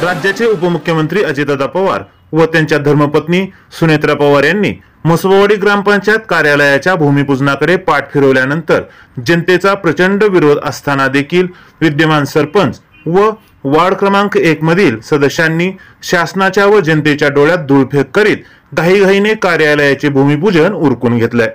राज्याचे उपमुख्यमंत्री अजितदादा पवार व त्यांच्या धर्मपत्नी सुनेत्रा पवार यांनी मसोबावाडी ग्रामपंचायत कार्यालयाच्या भूमिपूजनाकडे पाठ फिरवल्यानंतर जनतेचा प्रचंड विरोध असताना देखील विद्यमान सरपंच व वार्ड क्रमांक 1 मधील सदस्यांनी शासनाच्या व जनतेच्या डोळ्यात धूळफेक करीत घाईघाईने कार्यालयाचे भूमिपूजन उरकून घेतले।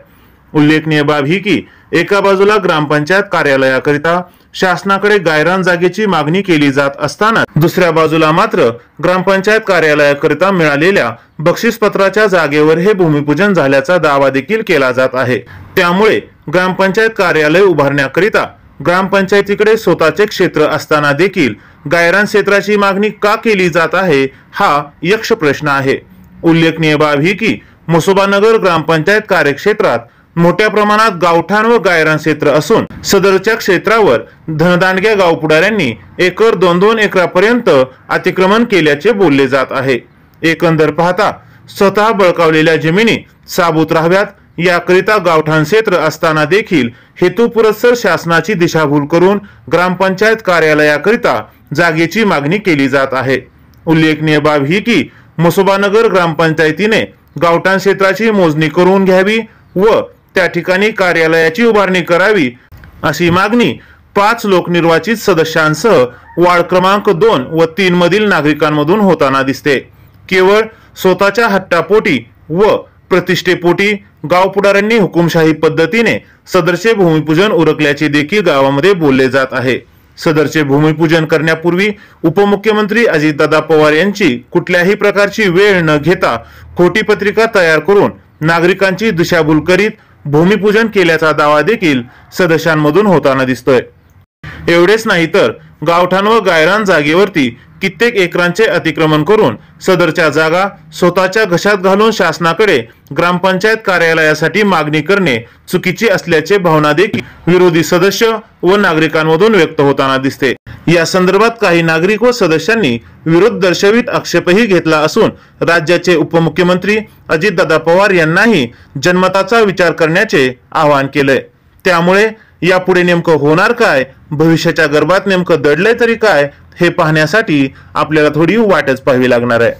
उल्लेखनीय बाब ही की एका बाजूला ग्रामपंचायत कार्यालयाकरिता शासनाकडे गायरान जागेची मागणी केली जात असताना दुसऱ्या बाजूला मात्र ग्रामपंचायत कार्यालयाकरिता मिळालेल्या बक्षीसपत्राच्या जागेवर हे भूमिपूजन झाल्याचा दावा देखील केला जात आहे। त्यामुळे ग्रामपंचायत कार्यालय उभारण्याकरिता ग्रामपंचायतीकडे स्वतःचे क्षेत्र असताना देखील गायरान क्षेत्राची मागणी का केली जात आहे हा यक्ष प्रश्न आहे। उल्लेखनीय बाब ही की मसोबानगर ग्रामपंचायत कार्यक्षेत्रात मोठ्या प्रमाणात गावठाण व गायरान क्षेत्र असून सदरच्या क्षेत्रावर धनदांडग्या गावपुढाऱ्यांनी एकर 2-2 एकरापर्यंत अतिक्रमण केल्याचे बोलले जात आहे। एकंदर पाहता स्वतः बळकावलेल्या जमिनी साबूत राहाव्यात याकरिता गावठाण क्षेत्र असताना देखील हेतुपुरस्सर शासनाची दिशाभूल करून ग्रामपंचायत कार्यालयाकरिता जागेची मागणी केली जात आहे। उल्लेखनीय बाब ही की मसोबानगर ग्रामपंचायतीने गावठाण क्षेत्राची मोजणी करून घ्यावी व त्या ठिकाणी कार्यालयाची उभारणी करावी अशी मागणी 5 लोकनिर्वाचित सदस्यांसह वार्ड क्रमांक 2 व 3 मधील नागरिकांमधून होताना दिसते। केवळ स्वतःच्या हट्टापोटी व प्रतिष्ठेपोटी गावपुढाऱ्यांनी हुकुमशाही पद्धतीने सदरचे भूमिपूजन उरकल्याचे देखील गावामध्ये बोलले जात आहे। सदरचे भूमिपूजन करण्यापूर्वी उपमुख्यमंत्री अजितदादा पवार यांची कुठल्याही प्रकारची वेळ न घेता खोटी पत्रिका तयार करून नागरिकांची दिशाभूल करीत भूमिपूजन केल्याचा दावा देखील सदस्यांमधून होताना दिसतोय। एवढेच नाही तर गावठाण व गायरान जागेवरती कित्येक एकरांचे अतिक्रमण करून सदरच्या जागा स्वतःच्या घशात घालून शासनाकडे ग्रामपंचायत कार्यालयासाठी मागणी करणे चुकीची असल्याचे भावना देखील विरोधी सदस्य व नागरिकांमधून व्यक्त होताना दिसते। या संदर्भात काही नागरिक व सदस्यांनी विरोध दर्शवित आक्षेपही घेतला असून राज्याचे उपमुख्यमंत्री अजितदादा पवार यांनाही जनमताचा विचार करण्याचे आवाहन केले। त्यामुळे यापुढे नेमकं होणार काय, भविष्याच्या गर्भात नेमकं दडलंय तरी काय हे पाहण्यासाठी आपल्याला थोडी वाटच पाहावी लागणार आहे।